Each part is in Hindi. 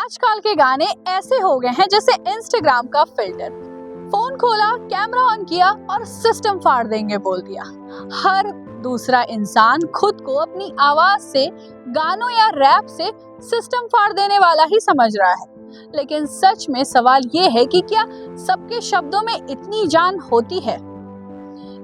आजकल के गाने ऐसे हो गए हैं जैसे इंस्टाग्राम का फिल्टर। फोन खोला, कैमरा ऑन किया और सिस्टम फाड़ देंगे बोल दिया। हर दूसरा इंसान खुद को अपनी आवाज से, गानों या रैप से सिस्टम फाड़ देने वाला ही समझ रहा है। लेकिन सच में सवाल ये है कि क्या सबके शब्दों में इतनी जान होती है?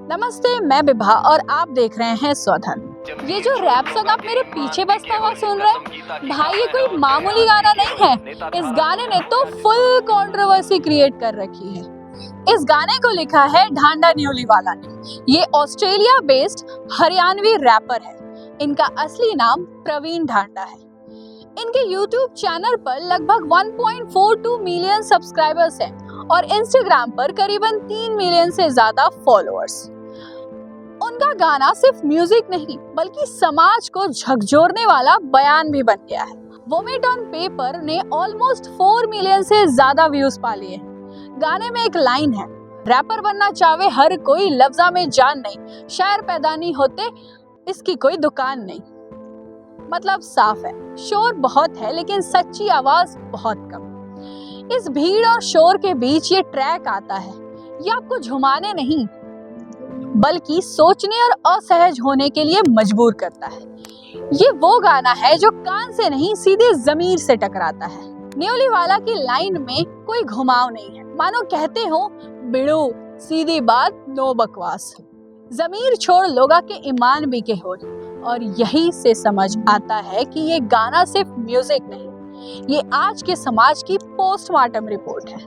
नमस्ते, मैं विभा और आप देख रहे हैं स्वधन। ये जो रैप सॉन्ग आप मेरे पीछे बजता हुआ सुन रहे हैं, भाई ये कोई मामूली गाना नहीं है। इस गाने ने तो फुल कंट्रोवर्सी क्रिएट कर रखी है। इस गाने को लिखा है ढांडा न्यूलीवाला ने। ये ऑस्ट्रेलिया बेस्ड हरियाणवी रैपर है। इनका असली नाम प्रवीण ढांडा है। इनके यूट्यूब चैनल पर लगभग 1.42 मिलियन सब्सक्राइबर्स हैं और इंस्टाग्राम पर करीबन 3 मिलियन से ज्यादा फॉलोअर्स। उनका गाना सिर्फ म्यूजिक नहीं बल्कि समाज को झकझोरने वाला बयान भी बन गया है। वोमिट ऑन पेपर ने ऑलमोस्ट 4 मिलियन से ज्यादा व्यूज पा लिए हैं। गाने में एक लाइन है, रैपर बनना चाहे हर कोई, लफ्जा में जान नहीं, शायर पैदा नहीं होते, इसकी कोई दुकान नहीं। मतलब साफ है, शोर बहुत है लेकिन सच्ची आवाज बहुत कम। इस भीड़ और शोर के बीच ये ट्रैक आता है। ये आपको झुमाने नहीं बल्कि सोचने और असहज होने के लिए मजबूर करता है। ये वो गाना है जो कान से नहीं सीधे जमीर से टकराता है। न्यूलीवाला की लाइन में कोई घुमाव नहीं है, मानो कहते हो बिड़ू सीधी बात, नो बकवास, जमीर छोड़ लोगा के ईमान भी के हो। और यही से समझ आता है कि ये गाना सिर्फ म्यूजिक नहीं, ये आज के समाज की पोस्टमार्टम रिपोर्ट है।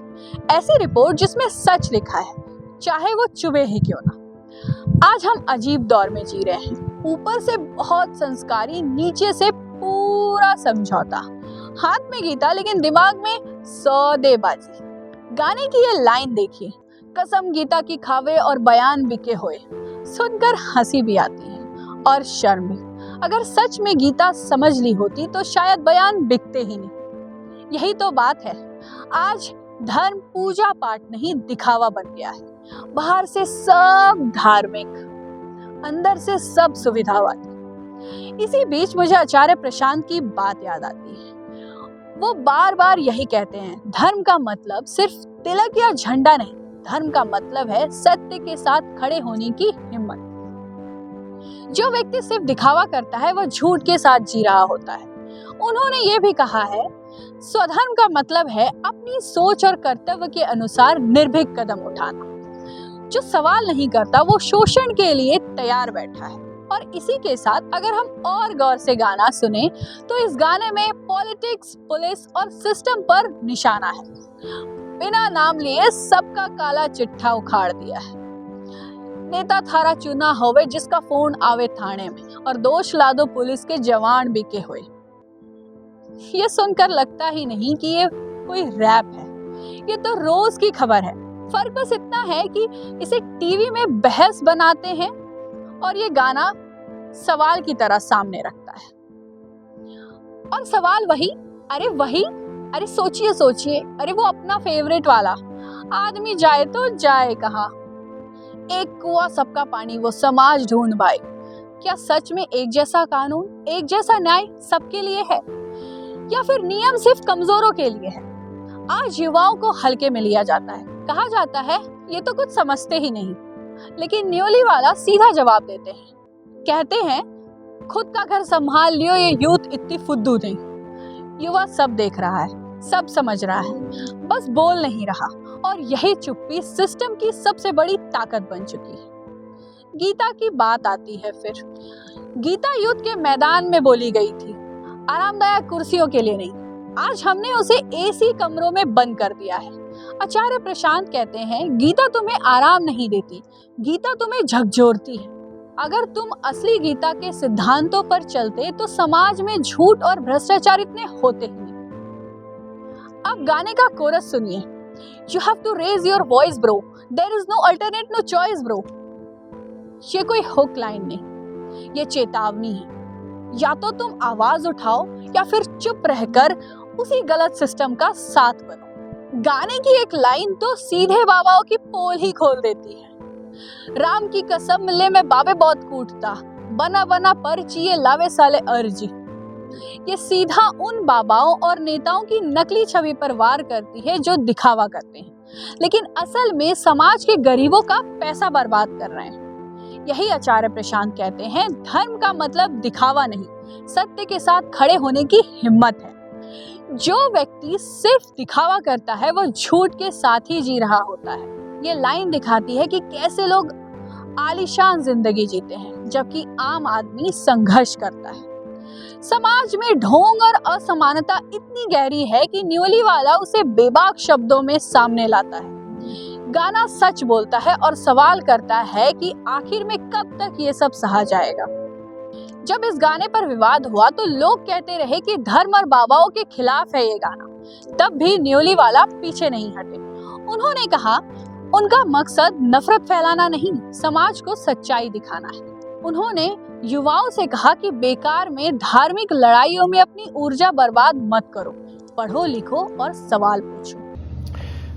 ऐसी रिपोर्ट जिसमें सच लिखा है, चाहे वो चुभे ही क्यों ना। आज हम अजीब दौर में जी रहे हैं। ऊपर से बहुत संस्कारी, नीचे से पूरा समझौता। हाथ में गीता लेकिन दिमाग में सौदेबाजी। गाने की ये लाइन देखिए, कसम गीता की खावे और बयान बिके होए। सुनकर हंसी भी आती है और शर्म भी। अगर सच में गीता समझ ली होती तो शायद बयान बिकते ही नहीं। यही तो बात है, आज धर्म पूजा पाठ नहीं दिखावा बन गया है। बाहर से सब धार्मिक, अंदर से सब सुविधावादी। इसी बीच मुझे आचार्य प्रशांत की बात याद आती है। वो बार बार यही कहते हैं, धर्म का मतलब सिर्फ तिलक या झंडा नहीं, धर्म का मतलब है सत्य के साथ खड़े होने की हिम्मत। जो व्यक्ति सिर्फ दिखावा करता है वो झूठ के साथ जी रहा होता है। उन्होंने ये भी कहा है, स्वधर्म का मतलब है अपनी सोच और कर्तव्य के अनुसार निर्भीक कदम उठाना। जो सवाल नहीं करता वो शोषण के लिए तैयार बैठा है। और इसी के साथ अगर हम और गौर से गाना सुने तो इस गाने में पॉलिटिक्स, पुलिस और सिस्टम पर निशाना है। बिना नाम लिए सबका काला चिट्ठा उखाड़ दिया है। नेता थारा चुना होवे जिसका फोन आवे थाने में, और दोष ला दो पुलिस के जवान बिके हुए। ये सुनकर लगता ही नहीं कि ये कोई रैप है, ये तो रोज की खबर है। फर्क बस इतना है कि इसे टीवी में बहस बनाते हैं और ये गाना सवाल की तरह सामने रखता है। और सवाल वही, अरे सोचिए सोचिए, अरे वो अपना फेवरेट वाला, आदमी जाए तो जाए कहाँ, एक कुआं सबका पानी, वो समाज ढूंढ पाए। क्या सच में एक जैसा कानून, एक जैसा न्याय सबके लिए है, या फिर नियम सिर्फ कमजोरों के लिए है? आज युवाओं को हल्के में लिया जाता है, कहा जाता है ये तो कुछ समझते ही नहीं। लेकिन न्यूलीवाला सीधा जवाब देते हैं, कहते हैं खुद का घर संभाल लियो, ये यूथ इतनी फुद्दू नहीं। युवा सब देख रहा है, सब समझ रहा है, बस बोल नहीं रहा। और यही चुप्पी सिस्टम की सबसे बड़ी ताकत बन चुकी है। गीता की बात आती है फिर। गीता युद्ध के मैदान में बोली गई थी, आरामदायक कुर्सियों के लिए नहीं। आज हमने उसे एसी कमरों में बंद कर दिया है। आचार्य प्रशांत कहते हैं, गीता तुम्हें आराम नहीं देती, गीता तुम्हें झकझोरती है। अगर तुम असली गीता के सिद्धांतों पर चलते तो समाज में झूठ और भ्रष्टाचार इतने होते ही नहीं। अब गाने का कोरस सुनिए, You have to raise your voice bro, there is no alternate, no choice bro। ये कोई हुक लाइन नहीं, ये चेतावनी है। या तो तुम आवाज उठाओ या फिर चुप रहकर उसी गलत सिस्टम का साथ बनो। गाने की एक लाइन तो सीधे बाबाओं की पोल ही खोल देती है। राम की कसम ले मैं बाबे बहुत कूटता, बना बना पर चिए लावे साले अर्जी। ये सीधा उन बाबाओं और नेताओं की नकली छवि पर वार करती है जो दिखावा करते हैं, लेकिन असल में समाज के गरीबों का पैसा बर्बाद कर रहे हैं। यही आचार्य प्रशांत कहते हैं, धर्म का मतलब दिखावा नहीं, सत्य के साथ खड़े होने की हिम्मत है। जो व्यक्ति सिर्फ दिखावा करता है वो झूठ के साथ ही जी रहा होता है। ये लाइन दिखाती है कि कैसे लोग आलीशान जिंदगी जीते हैं जबकि आम आदमी संघर्ष करता है। समाज में ढोंग और असमानता इतनी गहरी है कि न्योली वाला उसे बेबाक शब्दों में सामने लाता है। गाना सच बोलता है और सवाल करता है कि आखिर में कब तक ये सब सहा जाएगा। जब इस गाने पर विवाद हुआ तो लोग कहते रहे कि धर्म और बाबाओं के खिलाफ है ये गाना, तब भी न्योली वाला पीछे नहीं हटे। उन्होंने कहा उनका मकसद नफरत फैलाना नहीं, समाज को सच्चाई दिखाना है। उन्होंने युवाओं से कहा कि बेकार में धार्मिक लड़ाइयों में अपनी ऊर्जा बर्बाद मत करो, पढ़ो लिखो और सवाल पूछो।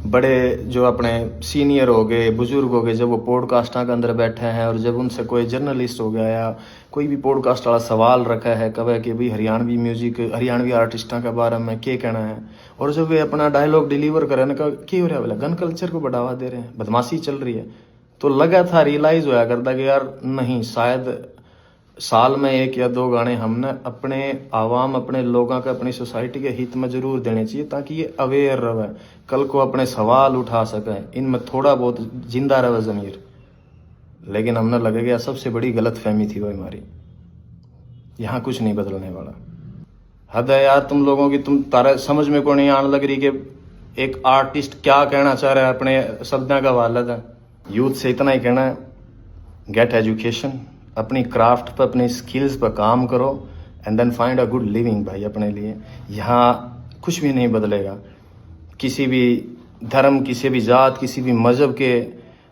बड़े जो अपने सीनियर हो गए, बुजुर्ग हो गए, जब वो पॉडकास्टां के अंदर बैठे हैं और जब उनसे कोई जर्नलिस्ट हो गया या कोई भी पॉडकास्ट वाला सवाल रखा है कवे कि भाई हरियाणवी म्यूजिक, हरियाणवी आर्टिस्टां के बारे में क्या कहना है, और जब वे अपना डायलॉग डिलीवर करें ना, क्या हो रहा है बोला, गन कल्चर को बढ़ावा दे रहे हैं, बदमाशी चल रही है, तो लगा था रियलाइज होया करता कि यार नहीं, शायद साल में 1 या 2 गाने हमने अपने आवाम, अपने लोगों के, अपनी सोसाइटी के हित में जरूर देने चाहिए ताकि ये अवेयर रहे, कल को अपने सवाल उठा सके, इनमें थोड़ा बहुत जिंदा रहे ज़मीर। लेकिन हमने लगेगा सबसे बड़ी गलत फहमी थी वो हमारी, यहाँ कुछ नहीं बदलने वाला। हद है यार तुम लोगों की, तुम तारे समझ में को नहीं आने लग रही कि एक आर्टिस्ट क्या कहना चाह रहा है अपने शब्दों का वालद है। यूथ से इतना ही कहना है, गेट एजुकेशन, अपनी क्राफ्ट पर, अपनी स्किल्स पर काम करो and then find a good living भाई अपने लिए। यहाँ कुछ भी नहीं बदलेगा। किसी भी धर्म, किसी भी जात, किसी भी मज़हब के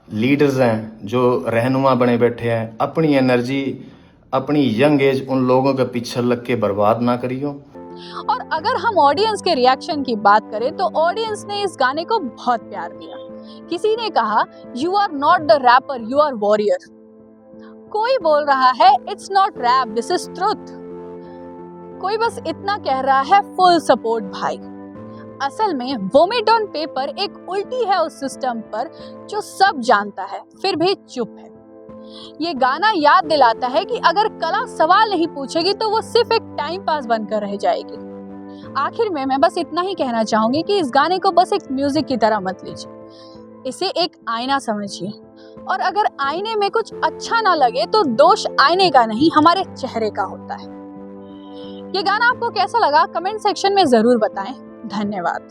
लीडर्स हैं जो रहनुमा बने बैठे हैं, अपनी एनर्जी, अपनी यंग एज उन लोगों के पीछे लग के बर्बाद ना करियो। और अगर हम ऑडियंस के रिएक्शन की बात करें तो ऑडियंस ने इस गाने को बहुत प्यार दिया। किसी ने कहा you are not the rapper, you are warrior. कोई बोल रहा है it's not rap, this is truth. कोई बस इतना कह रहा है फुल सपोर्ट भाई। असल में वोमिट ऑन पेपर एक उल्टी है उस सिस्टम पर जो सब जानता है फिर भी चुप है। ये गाना याद दिलाता है कि अगर कला सवाल नहीं पूछेगी तो वो सिर्फ एक टाइम पास बनकर रह जाएगी। आखिर में मैं बस इतना ही कहना चाहूंगी कि इस गाने को बस एक म्यूजिक की तरह मत लीजिए, इसे एक आईना समझिए, और अगर आईने में कुछ अच्छा ना लगे तो दोष आईने का नहीं, हमारे चेहरे का होता है। ये गाना आपको कैसा लगा कमेंट सेक्शन में जरूर बताएं। धन्यवाद।